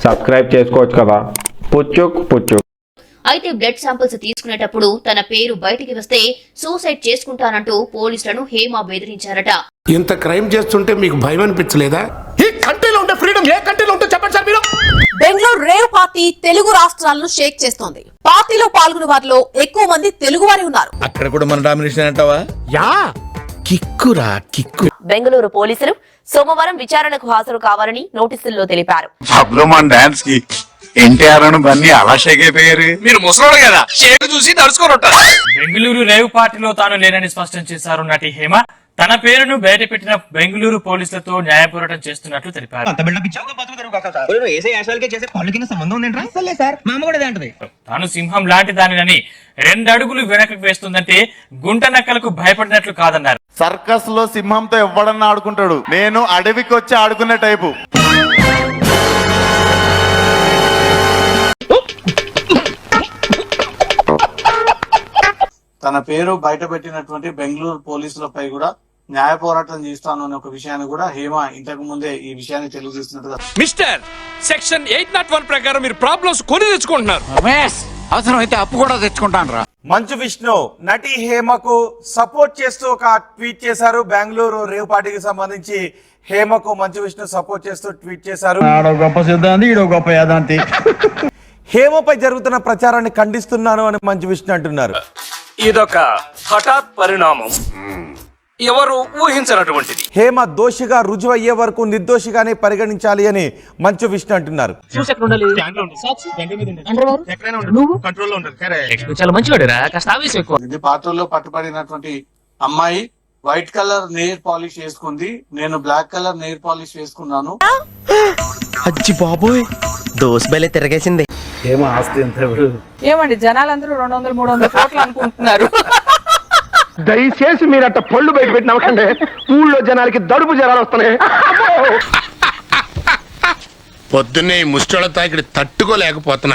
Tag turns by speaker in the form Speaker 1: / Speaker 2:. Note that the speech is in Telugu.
Speaker 1: సబ్స్క్రైబ్ చేసుకోవచ్చు కదా. పుచ్చుక్ పుచ్చుక్.
Speaker 2: అయితే బ్లడ్ శాంపిల్స్ తీసుకునేటప్పుడు తన పేరు బయటికి వస్తే సూసైడ్ చేసుకుంటానంటూ పోలీసులను హేమ బెదిరించారట.
Speaker 3: ఇంత క్రైమ్ చేస్తుంటే మీకు భయం అనిపించలేదా? ఈ కంట్రీలో ఉండే ఫ్రీడమ్ ఏ కంట్రీలో ఉంటే చెప్పండి సార్ మీరు.
Speaker 4: బెంగళూరు రేవ్ పార్టీ తెలుగు రాష్ట్రాలను షేక్ చేస్తోంది. పార్టీలో పాల్గొనే వారిలో ఎక్కువ మంది తెలుగువారి ఉన్నారు.
Speaker 5: అక్కడ కూడా మన డామినేషన్ అంటావా?
Speaker 3: Yeah కిక్కురా kick.
Speaker 4: బెంగళూరు పోలీసులు సోమవారం విచారణకు హాజరు కావాలని నోటీసుల్లో తెలిపారు.
Speaker 6: డాన్స్ కి ఎన్టీఆర్ అని బన్నీ అలా షేక్ అయిపోయారు.
Speaker 5: మీరు ముసలోడు కదా, షేక్ చూసి నడుచుకోనుంటారు.
Speaker 7: బెంగళూరు రేవ్ పార్టీలో తాను లేనని స్పష్టం చేశారు నటి హేమ. తన పేరును బయటపెట్టిన బెంగళూరు పోలీసులతో న్యాయ పోరాటం చేస్తున్నట్లు తెలిపారు. తాను సింహం లాంటి దానిని 2 అడుగులు వెనక్కి వేస్తుందంటే గుంట నక్కలకు భయపడినట్లు కాదన్నారు.
Speaker 6: సర్కస్ లో సింహంతో ఎవడన్నా ఆడుకుంటాడు, నేను అడవికి వచ్చి ఆడుకునే టైపు.
Speaker 8: తన పేరు బయట పెట్టినటువంటి బెంగళూరు పోలీసులపై కూడా న్యాయ పోరాటం చేస్తాను అనే ఒక విషయాన్ని కూడా హేమ ఇంతకు ముందే ఈ విషయాన్ని తెలియజేస్తున్నట్టుగా.
Speaker 3: మిస్టర్ సెక్షన్ 801 ప్రకారం మీరు ప్రాబ్లమ్స్ కొని తెచ్చుకుంటున్నారు.
Speaker 5: అవసరం అయితే అప్పు కూడా తెచ్చుకుంటాను రా.
Speaker 9: మంచు విష్ణు నటి హేమకు సపోర్ట్ చేస్తూ ఒక ట్వీట్ చేశారు. బెంగళూరు రేవ్ పార్టీకి సంబంధించి హేమకు మంచు విష్ణు సపోర్ట్ చేస్తూ ట్వీట్ చేశారు. హేమపై జరుగుతున్న ప్రచారాన్ని ఖండిస్తున్నాను అని మంచు విష్ణు అంటున్నారు.
Speaker 3: ఇదొక హఠాత్ పరిణామం, ఎవరు ఊహించినటువంటిది.
Speaker 9: హేమ దోషిగా రుజువయ్యే వరకు నిర్దోషిగానే పరిగణించాలి అని మంచు విష్ణు అంటున్నారు.
Speaker 8: ఇది పాత్రలో పట్టుబడినటువంటి అమ్మాయి వైట్ కలర్ నెయిల్ పాలిష్ వేసుకుంది, నేను బ్లాక్ కలర్ నెయిల్ పాలిష్ వేసుకున్నాను.
Speaker 5: అచ్చి బాబోయ్, దోస్ బెలే తిరగేసింది.
Speaker 4: ఏమండి జనాలందరూ 200-300 కోట్లు అనుకుంటున్నారు.
Speaker 3: దయచేసి మీరు అట్ట పళ్ళు బయట పెట్టి నవ్వకండి. ఊళ్ళో జనాలకి దడుపు జనాలు వస్తున్నాయి. పొద్దున్నే ముష్టోళ్ళ తాకిడి తట్టుకోలేకపోతున్నా.